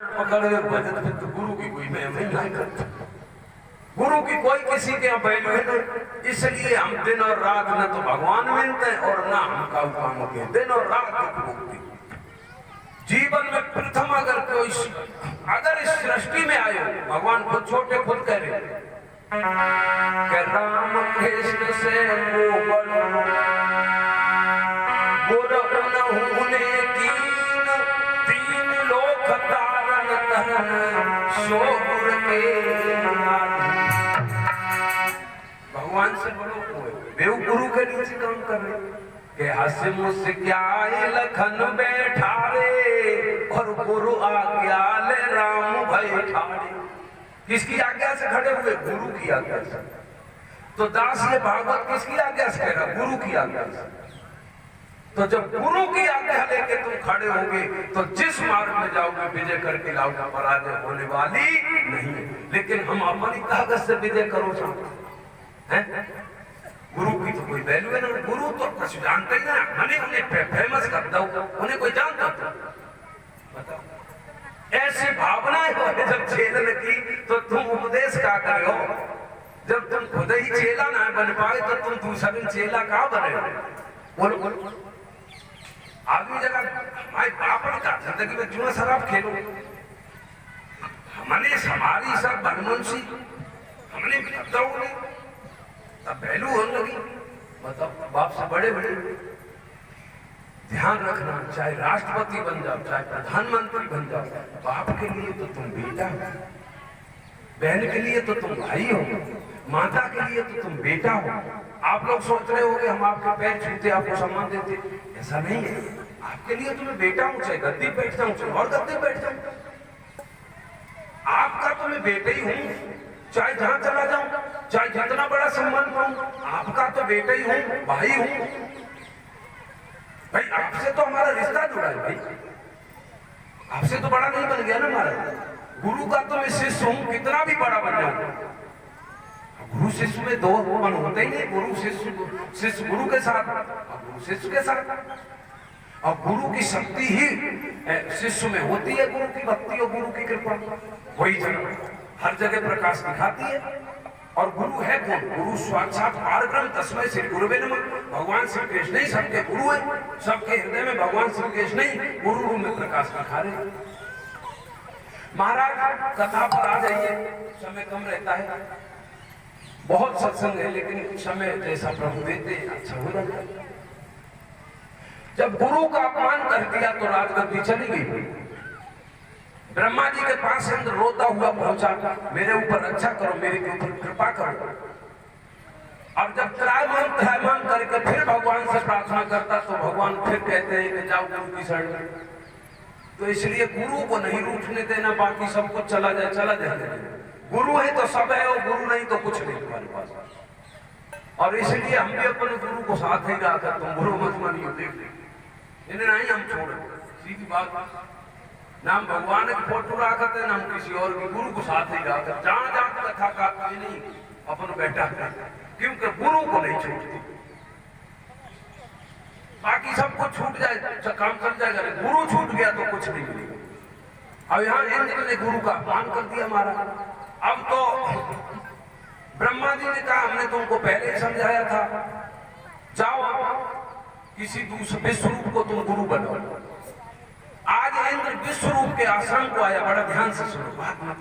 पकड़े भजन में तो गुरु की कोई महिमा नहीं करता। गुरु की कोई किसी के यहाँ वैल्यू है नहीं। इसलिए हम दिन और रात न तो भगवान मिलते हैं और ना हम कामों के दिन और रात की मुक्ति। जीवन में प्रथम अगर इस सृष्टि में आए भगवान खुद छोटे खुद कह रहे कि राम कृष्ण से तीन लोक तारन भगवान से बड़ो देव गुरु के नीचे काम कर रहे के हंस मुझसे क्या लखन बैठा रे और गुरु आज्ञा ले राम भाई ठाड़े। किसकी आज्ञा से खड़े हुए? गुरु की आज्ञा से। तो दास ये भागवत किसकी आज्ञा से कह रहा? गुरु की आज्ञा से। तो जब गुरु की आज्ञा लेके तुम खड़े होगे तो जिस मार्ग में जाओगे विजय करके लाओगे, पराजय होने वाली नहीं। लेकिन हम अपनी ताकत से विजय करो चाहते हैं। गुरु की तो कोई वैल्यू है ना। गुरु तो कुछ जानते ही ना, मैंने उन्हें फेमस कर दो, उन्हें कोई जानता था? बताओ। ऐसी भावनाएं हो जब छेदन की तो तुम उपदेश क्या करे हो? जब तुम खुद ही चेला ना बन पाए तो तुम दूसरे चेला कहाँ बने? बोलो बोलो। आदमी जगह भाई पापड़ का जिंदगी में जुआ शराब खेलो, हमने हमारी सब बनमनसी हमने तब वैल्यू होने लगी। मतलब बाप से बड़े बड़े ध्यान रखना, चाहे राष्ट्रपति बन जाओ चाहे प्रधानमंत्री बन जाओ, बाप के लिए तो तुम बेटा हो, बहन के लिए तो तुम भाई हो, माता के लिए तो तुम बेटा हो। आप लोग सोच रहे होंगे हम आपके पैर छूते आपको सम्मान देते, ऐसा नहीं है। आपके लिए तो मैं बेटा हूं, चाहे गद्दी बैठता हूं चाहे और गद्दी बैठता हूं। आपका तो मैं बेटा ही हूं, चाहे जहां चला जाऊं चाहे जितना बड़ा सम्मान पाऊं, आपका तो बेटा ही हूं, भाई हूं। भाई आपसे तो हमारा रिश्ता जुड़ा है। भाई आपसे तो बड़ा नहीं बन गया ना हमारा। गुरु का तो मैं शिष्य हूं, कितना भी बड़ा बन जाऊं। गुरु शिष्य में दो मन होते ही नहीं। गुरु शिष्य गुरु के साथ, गुरु शिष्य के साथ। और गुरु की शक्ति ही शिष्य में होती है, गुरु की भक्ति और गुरु की कृपा वही जगह हर जगह प्रकाश दिखाती है। और गुरु है कौन? गुरु साक्षात पारब्रह्म तस्मै श्री गुरुवे नमः। भगवान श्री कृष्ण ही सबके गुरु है, सबके हृदय में भगवान श्री कृष्ण ही गुरु रूप में प्रकाश दिखा रहे। महाराज कथा पर आ जाइए, समय कम रहता है, बहुत सत्संग है लेकिन समय जैसा प्रभु देते अच्छा हो जाता है। जब गुरु का अपमान कर दिया तो राजगद्दी चली गई। ब्रह्मा जी के पास इंद्र रोता हुआ पहुंचा, मेरे ऊपर रक्षा करो, मेरे के ऊपर कृपा करो। और जब त्रायमान करके फिर भगवान से प्रार्थना करता तो भगवान फिर कहते हैं कि जाओ गुरु की शरण में। तो इसलिए गुरु को नहीं रूठने देना, बाकी सब कुछ चला जाए चला जाए। गुरु है तो सब है और गुरु नहीं तो कुछ नहीं तुम्हारे पास। और इसलिए हम भी अपने गुरु को साथ ही रखकर तुम गुरु मत मानियो, देख इन्हें नहीं हम छोड़े। सीधी बात, नाम भगवान की फोटो रखते नाम किसी और की, गुरु को साथ ही रखकर जहां जहां कथा का नहीं अपन बैठा है, क्योंकि गुरु को नहीं छोड़ती। बाकी सब कुछ छूट जाए काम चल जाएगा, गुरु छूट गया तो कुछ नहीं मिलेगा। अब यहाँ इंद्र ने गुरु का अपमान कर दिया महाराज। अब तो ब्रह्मा जी ने कहा हमने तुमको पहले ही समझाया था, जाओ किसी दूसरे विश्व रूप को तुम गुरु बनाओ। आज इंद्र विश्व रूप के आश्रम को आया, बड़ा ध्यान से सुनो बात मत।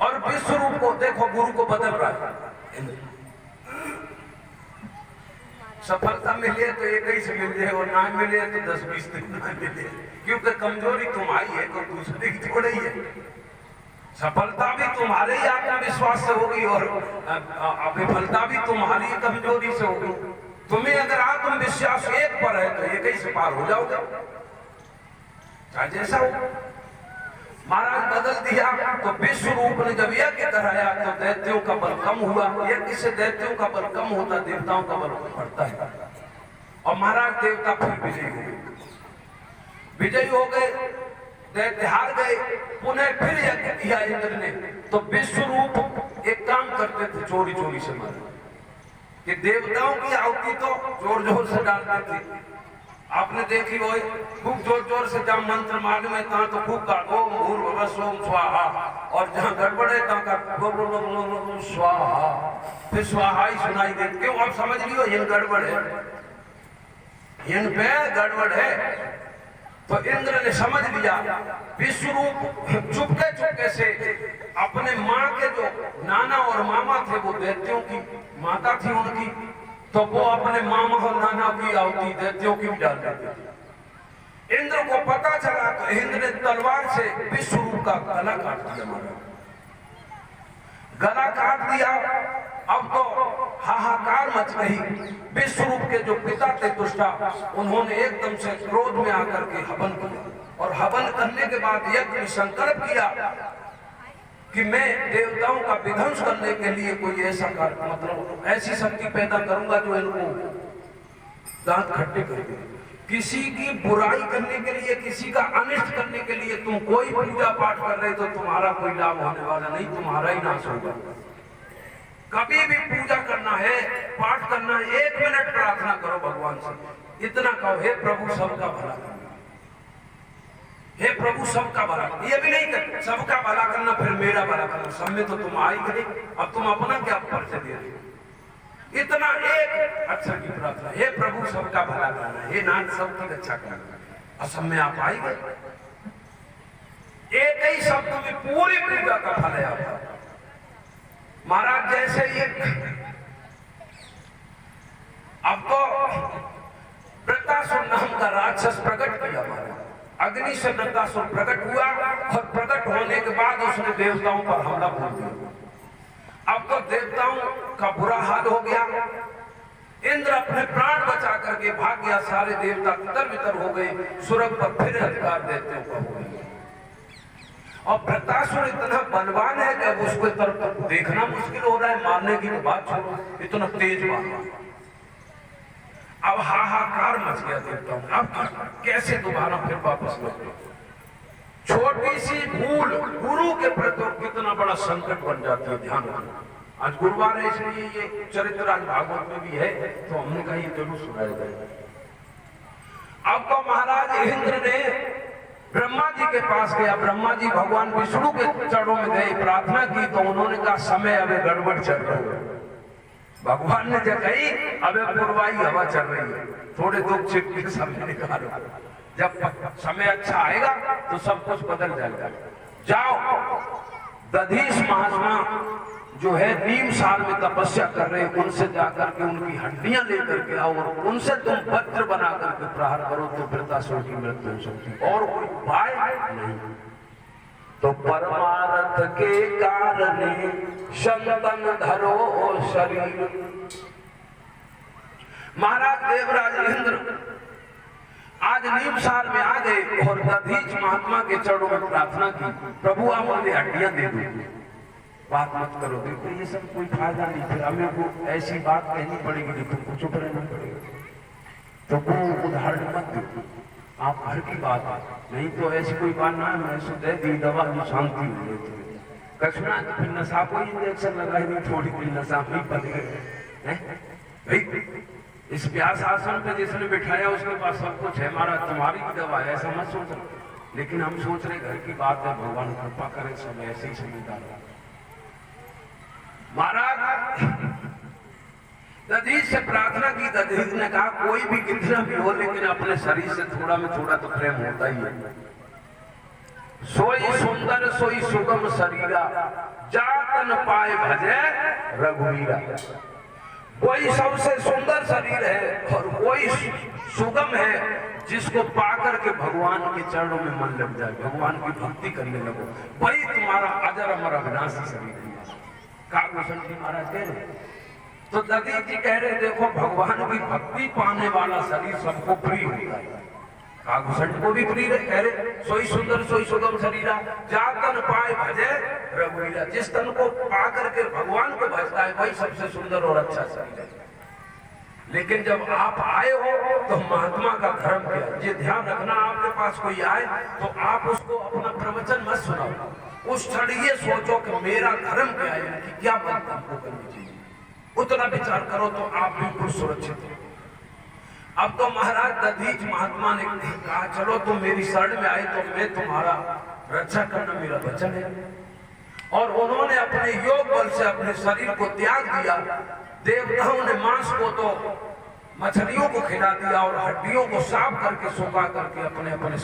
और विश्व रूप को देखो गुरु को बदल रहा है। सफलता मिले तो एक ही से मिल जाए और ना मिले तो 10-20 दिन ना मिले, क्योंकि कमजोरी तुम्हारी है तो दूसरे की थोड़ी ही है। सफलता भी तुम्हारे ही आत्मविश्वास से होगी और विफलता भी तुम्हारी कमजोरी से होगी। तुम्हें अगर आत्मविश्वास एक पर है तो एक ही से पार हो जाओगे, चाहे जैसा हो। महाराज बदल दिया तो विश्व रूप ने जब यज्ञ कराया तो दैत्यों का बल कम हुआ। यज्ञ से दैत्यों का बल कम होता, देवताओं का बल बढ़ता है। और महाराज देवता फिर विजयी हो गए, दैत्य हार गए। पुनः फिर यज्ञ किया इंद्र ने, तो विश्व रूप एक काम करते थे, चोरी चोरी से मारे कि देवताओं की आहुति तो जोर जोर से डालते थे, आपने देखी हो खूब जोर जोर से जहाँ मंत्र मार्ग में तहाँ तो खूब का ओम भूर्भुवः स्वः स्वाहा, और जहाँ गड़बड़ है तहाँ का स्वाहा, फिर स्वाहा ही सुनाई दे। क्यों? आप समझ लियो इन गड़बड़ है, इन पे गड़बड़ है। तो इंद्र ने समझ लिया, विश्वरूप चुपके चुपके से अपने माँ के जो नाना और मामा थे, वो दैत्यों की माता थी उनकी, तो वो अपने मामा और नाना की आहुति दैत्यों की डाल देते थे। इंद्र को पता चला तो इंद्र ने तलवार से विश्वरूप का गला काट दिया, गला काट दिया। अब तो हाहाकार मच गई। विश्वरूप के जो पिता थे दुष्टा, उन्होंने एकदम से क्रोध में आकर के हवन किया, और हवन करने के बाद यज्ञ में संकल्प किया कि मैं देवताओं का विध्वंस करने के लिए कोई ऐसा मतलब ऐसी शक्ति पैदा करूंगा जो इनको दांत खट्टे कर दे। किसी की बुराई करने के लिए, किसी का अनिष्ट करने के लिए तुम कोई पूजा पाठ कर रहे तो तुम्हारा कोई लाभ होने वाला नहीं, तुम्हारा ही नाश होगा। कभी भी पूजा करना है, पाठ करना है, 1 मिनट प्रार्थना करो भगवान से, इतना कहो हे प्रभु सबका भला करना, हे प्रभु सबका भला करना। ये भी नहीं कर सबका भला करना फिर मेरा भला करना, सब में तो तुम आ ही गए, अब तुम अपना क्या परिचय दे रहे हो। इतना एक अक्षर की प्रार्थना, हे प्रभु सबका भला करना, हे नाथ सबकी रक्षा करना, और सब में आप आई गए। एक ही शब्द में पूरी पूजा का फल है आपका। महाराज जैसे ही अब तो वृत्तासुर नाम का राक्षस प्रकट किया, महाराज अग्नि से वृत्तासुर प्रकट हुआ, और प्रकट होने के बाद उसने देवताओं पर हमला बोल दिया। अब तो देवताओं का बुरा हाल हो गया। इंद्र अपने प्राण बचा करके भाग गया, सारे देवता तितर बितर हो गए, स्वर्ग पर फिर अधिकार देवताओं का हो गया। और वृत्तासुर इतना बलवान है कि अब उसको तरफ देखना मुश्किल हो रहा है, मारने की बात छोड़ो, इतना तेज मार। अब हाहाकार मच गया देवताओं, अब कैसे दोबारा फिर वापस लौटे। छोटी सी भूल गुरु के प्रति कितना बड़ा संकट बन जाती है, ध्यान रखना। आज गुरुवार है, इसलिए ये चरित्र आज भागवत में भी है, तो हमने कहा ये जरूर सुनाया जाए। अब तो महाराज इंद्र ने ब्रह्मा जी के पास गया, ब्रह्मा जी भगवान विष्णु के चरणों में गए, प्रार्थना की, तो उन्होंने कहा समय अबे गड़बड़ चल रही है। भगवान ने जब कही अबे पूर्वाई हवा चल रही है, थोड़े दुख छिप के समय निकालो, जब समय अच्छा आएगा तो सब कुछ बदल जाएगा। जाओ दधीच महात्मा जो है नीम साल में तपस्या कर रहे, उनसे जाकर के उनकी हड्डियां लेकर के आओ, और उनसे तुम वज्र बना करके प्रहार करो तो वृत्तासुर की मृत्यु हो सकती, और कोई उपाय नहीं। तो परमार्थ के कारणे शंतन धरो शरीर। महाराज देवराज इंद्र आज नीम साल में आ गए, और दधीच महात्मा के चरणों में प्रार्थना की, प्रभु आप मुझे हड्डियां दे दो, बात मत करो। देखो ये सब कोई फायदा नहीं, फिर हमें को ऐसी बात कहनी पड़ेगी जो तुमको चुप रहना पड़ेगा। तो वो उदाहरण मत दो, आप घर की बात नहीं, तो ऐसी कोई बात ना मैं दे दी दवा जो शांति हो गई, कसना तो फिर नशा को इंजेक्शन लगाई नहीं, थोड़ी कोई नशा भी बन गए भाई। इस प्यास आसन पे जिसने बिठाया उसके पास सब कुछ है, हमारा तुम्हारी भी दवा है, ऐसा मत सोच रहे। लेकिन हम सोच रहे घर की बात है, भगवान कृपा करे सब ऐसे ही समझदार। महाराज दधीच से प्रार्थना की, दधीच ने कहा कोई भी कितना भी हो, लेकिन अपने शरीर से थोड़ा में थोड़ा तो प्रेम होता ही है। सोई सुंदर सोई सुगम शरीरा, जातन पाए भजे रघुवीरा। कोई सबसे सुंदर शरीर है और कोई सुगम है जिसको पाकर के भगवान के चरणों में मन लग जाए, भगवान की भक्ति करने लगो, वही तुम्हारा अजर अमर अविनाशी शरीर है। काकभूषण जी महाराज कह रहे, तो दधीच जी कह रहे देखो भगवान की भक्ति पाने वाला शरीर सबको प्रिय होता है। काकभूषण को भी प्रिय कह रहे, सोई सुंदर सोई सुगम शरीरा, जातन पाए भजे रघुवीरा। जिस तन को पा करके भगवान को भजता है वही सबसे सुंदर और अच्छा शरीर है। लेकिन जब आप आए हो तो महात्मा का धर्म क्या है, ये ध्यान रखना। आपके पास कोई आए तो आप उसको अपना प्रवचन मत सुनाओ, उस क्षण ये सोचो कि मेरा धर्म क्या है, कि क्या बनता हमको करनी चाहिए, उतना विचार करो तो आप बिल्कुल सुरक्षित हो। अब तो महाराज दधीच महात्मा ने कहा चलो तुम मेरी शरण में आए तो मैं तुम्हारा रक्षा करना मेरा वचन है। और उन्होंने अपने योग बल से अपने शरीर को त्याग दिया। देवताओं ने मांस को तो मछलियों को खिला दिया और हड्डियों को साफ करके सुखा करके अपने अपने